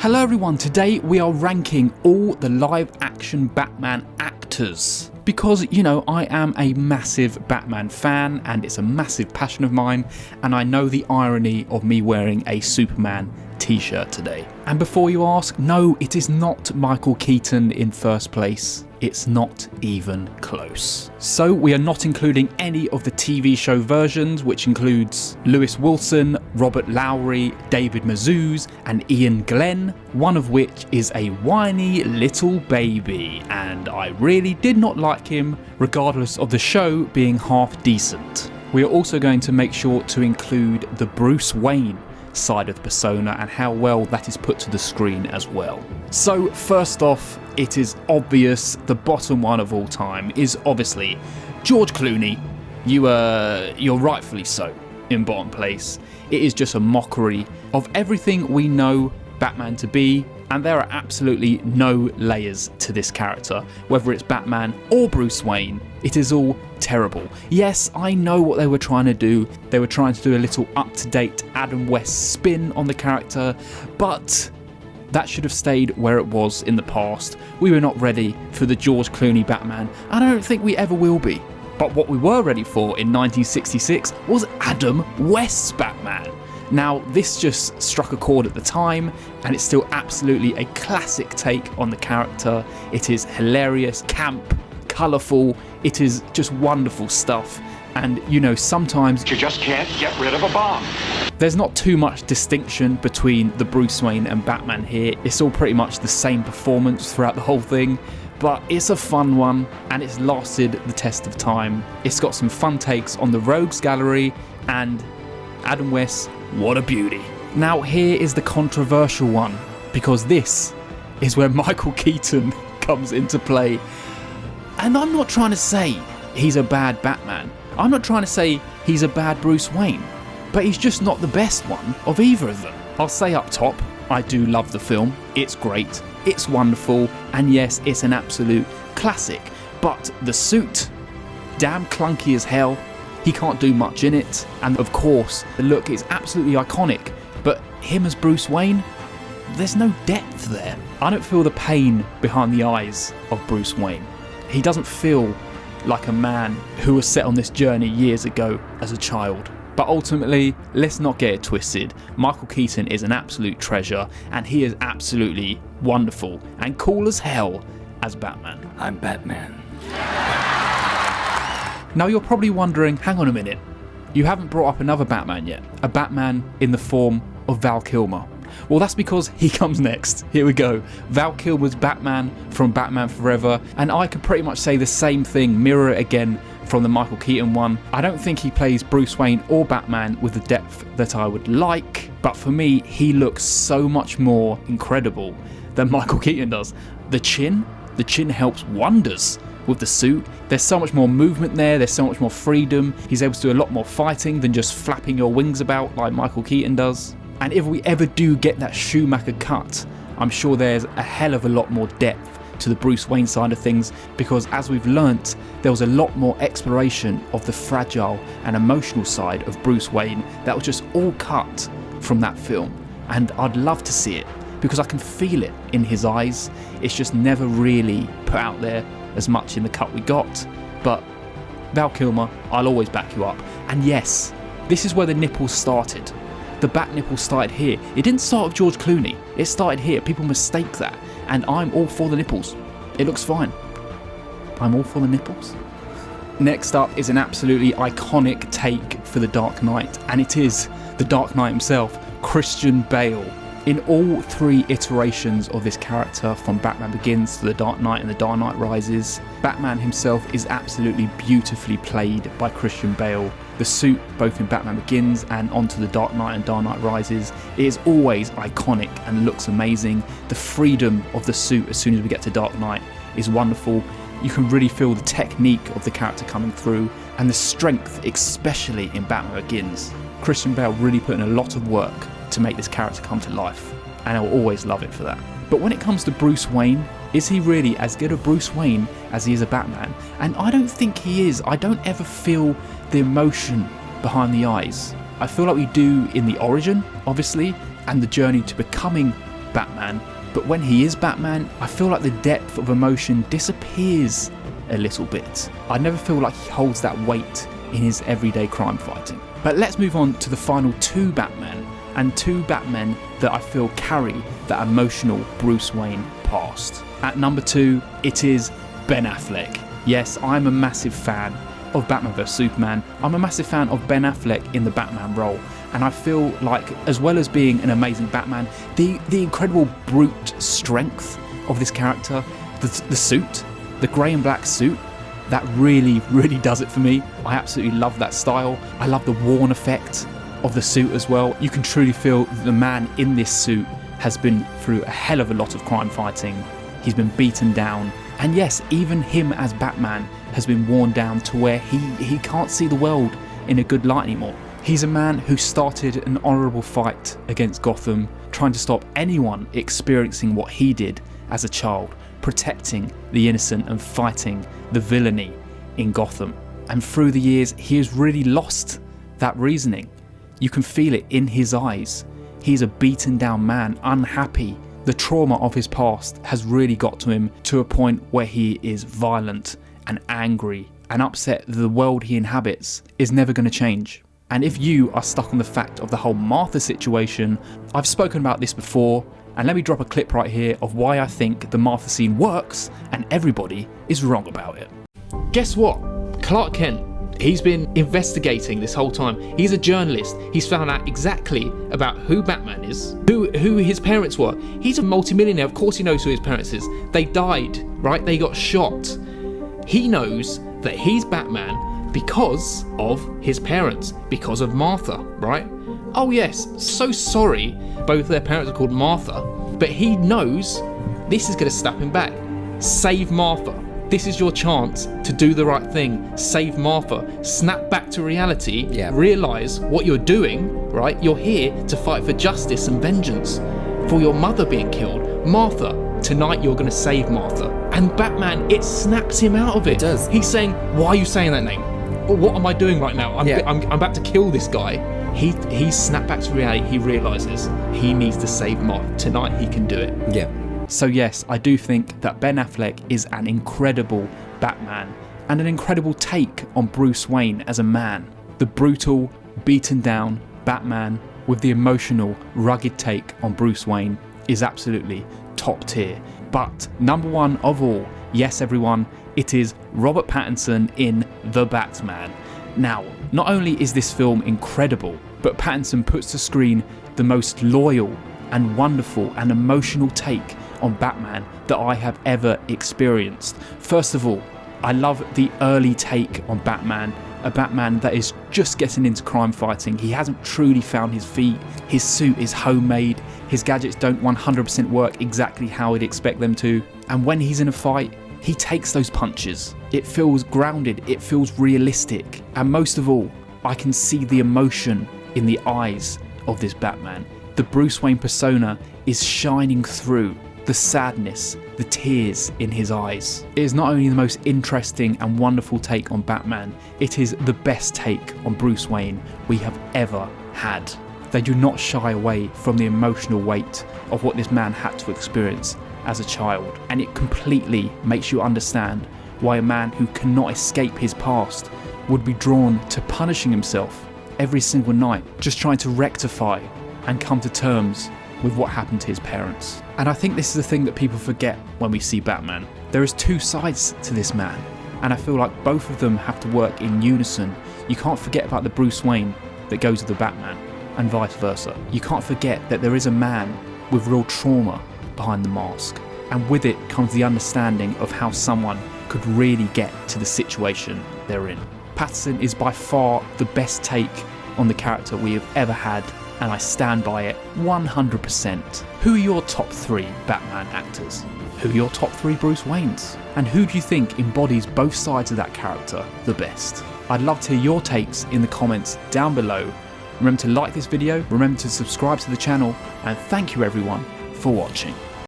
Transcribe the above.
Hello everyone, today we are ranking all the live action Batman actors. Because, you know, I am a massive Batman fan and it's a massive passion of mine, and I know the irony of me wearing a Superman t-shirt today. And before you ask, no, it is not Michael Keaton in first place. It's not even close. So we are not including any of the TV show versions, which includes Lewis Wilson, Robert Lowry, David Mazouz and Ian Glenn, one of which is a whiny little baby, and I really did not like him, regardless of the show being half decent. We are also going to make sure to include the Bruce Wayne side of the persona and how well that is put to the screen as well. So first off, it is obvious the bottom one of all time is obviously George Clooney. You're rightfully so in bottom place. It is just a mockery of everything we know Batman to be, and there are absolutely no layers to this character, whether it's Batman or Bruce Wayne. It is all terrible. Yes, I know what they were trying to do. They were trying to do a little up-to-date Adam West spin on the character, but that should have stayed where it was in the past. We were not ready for the George Clooney Batman, and I don't think we ever will be. But what we were ready for in 1966 was Adam West's Batman. Now, this just struck a chord at the time, and it's still absolutely a classic take on the character. It is hilarious, camp, colourful, it is just wonderful stuff. And, you know, sometimes you just can't get rid of a bomb. There's not too much distinction between the Bruce Wayne and Batman here. It's all pretty much the same performance throughout the whole thing, but it's a fun one, and it's lasted the test of time. It's got some fun takes on the Rogues Gallery, and Adam West, what a beauty. Now here is the controversial one, because this is where Michael Keaton comes into play. And I'm not trying to say he's a bad Batman. I'm not trying to say he's a bad Bruce Wayne, but he's just not the best one of either of them. I'll say up top, I do love the film. It's great, it's wonderful, and yes, it's an absolute classic. But the suit, damn clunky as hell. He can't do much in it, and of course the look is absolutely iconic, but him as Bruce Wayne, there's no depth there. I don't feel the pain behind the eyes of Bruce Wayne. He doesn't feel like a man who was set on this journey years ago as a child. But ultimately, let's not get it twisted, Michael Keaton is an absolute treasure, and he is absolutely wonderful and cool as hell as Batman. I'm Batman. Now you're probably wondering, hang on a minute, you haven't brought up another Batman yet, a Batman in the form of Val Kilmer. Well, that's because he comes next. Here we go. Val Kilmer's Batman from Batman Forever, and I could pretty much say the same thing, mirror it again from the Michael Keaton one. I don't think he plays Bruce Wayne or Batman with the depth that I would like, but for me, he looks so much more incredible than Michael Keaton does. The chin helps wonders with the suit. There's so much more movement there, there's so much more freedom. He's able to do a lot more fighting than just flapping your wings about like Michael Keaton does. And if we ever do get that Schumacher cut, I'm sure there's a hell of a lot more depth to the Bruce Wayne side of things, because as we've learnt, there was a lot more exploration of the fragile and emotional side of Bruce Wayne that was just all cut from that film. And I'd love to see it, because I can feel it in his eyes. It's just never really put out there as much in the cut we got. But Val Kilmer, I'll always back you up. And yes, this is where the nipples started. The bat nipple started here. It didn't start with George Clooney. It started here. People mistake that. And I'm all for the nipples. It looks fine. I'm all for the nipples. Next up is an absolutely iconic take for The Dark Knight. And it is the Dark Knight himself, Christian Bale. In all three iterations of this character, from Batman Begins to The Dark Knight and The Dark Knight Rises, Batman himself is absolutely beautifully played by Christian Bale. The suit, both in Batman Begins and onto The Dark Knight and Dark Knight Rises, is always iconic and looks amazing. The freedom of the suit as soon as we get to Dark Knight is wonderful. You can really feel the technique of the character coming through, and the strength, especially in Batman Begins. Christian Bale really put in a lot of work to make this character come to life, and I'll always love it for that. But when it comes to Bruce Wayne, is he really as good a Bruce Wayne as he is a Batman? And I don't think he is. I don't ever feel the emotion behind the eyes. I feel like we do in the origin, obviously, and the journey to becoming Batman, but when he is Batman, I feel like the depth of emotion disappears a little bit. I never feel like he holds that weight in his everyday crime fighting. But let's move on to the final two Batmen, and two Batmen that I feel carry that emotional Bruce Wayne past. At number 2, it is Ben Affleck. Yes, I'm a massive fan of Batman vs Superman. I'm a massive fan of Ben Affleck in the Batman role, and I feel like, as well as being an amazing Batman, the incredible brute strength of this character, the suit, the grey and black suit, that really does it for me. I absolutely love that style. I love the worn effect of the suit as well. You can truly feel the man in this suit has been through a hell of a lot of crime fighting. He's been beaten down, and yes, even him as Batman has been worn down to where he can't see the world in a good light anymore. He's a man who started an honourable fight against Gotham, trying to stop anyone experiencing what he did as a child, protecting the innocent and fighting the villainy in Gotham. And through the years, he has really lost that reasoning. You can feel it in his eyes. He's a beaten down man, unhappy. The trauma of his past has really got to him to a point where he is violent and angry and upset that the world he inhabits is never going to change. And if you are stuck on the fact of the whole Martha situation, I've spoken about this before, and let me drop a clip right here of why I think the Martha scene works and everybody is wrong about it. Guess what? Clark Kent, he's been investigating this whole time. He's a journalist. He's found out exactly about who Batman is, who his parents were. He's a multimillionaire. Of course he knows who his parents is. They died, right? They got shot. He knows that he's Batman because of his parents, because of Martha, right? Oh yes, so sorry, both their parents are called Martha, but he knows this is going to snap him back. Save Martha. This is your chance to do the right thing. Save Martha. Snap back to reality. Yeah. Realise what you're doing, right? You're here to fight for justice and vengeance for your mother being killed. Martha, tonight you're going to save Martha. And Batman, it snaps him out of it. It does. He's saying, why are you saying that name? What am I doing right now? I'm about to kill this guy. He snapped back to reality. He realises he needs to save Martha. Tonight he can do it. Yeah. So yes, I do think that Ben Affleck is an incredible Batman and an incredible take on Bruce Wayne as a man. The brutal, beaten down Batman with the emotional, rugged take on Bruce Wayne is absolutely top tier. But number one of all, yes everyone, it is Robert Pattinson in The Batman. Now, not only is this film incredible, but Pattinson puts to screen the most loyal and wonderful and emotional take on Batman that I have ever experienced. First of all, I love the early take on Batman, a Batman that is just getting into crime fighting. He hasn't truly found his feet. His suit is homemade. His gadgets don't 100% work exactly how he'd expect them to. And when he's in a fight, he takes those punches. It feels grounded, it feels realistic. And most of all, I can see the emotion in the eyes of this Batman. The Bruce Wayne persona is shining through. The sadness, the tears in his eyes. It is not only the most interesting and wonderful take on Batman, it is the best take on Bruce Wayne we have ever had. They do not shy away from the emotional weight of what this man had to experience as a child, and it completely makes you understand why a man who cannot escape his past would be drawn to punishing himself every single night, just trying to rectify and come to terms with what happened to his parents. And I think this is the thing that people forget when we see Batman. There is two sides to this man, and I feel like both of them have to work in unison. You can't forget about the Bruce Wayne that goes with the Batman, and vice versa. You can't forget that there is a man with real trauma behind the mask, and with it comes the understanding of how someone could really get to the situation they're in. Pattinson is by far the best take on the character we have ever had, and I stand by it 100%. Who are your top 3 Batman actors? Who are your top 3 Bruce Waynes? And who do you think embodies both sides of that character the best? I'd love to hear your takes in the comments down below. Remember to like this video, remember to subscribe to the channel, and thank you everyone for watching.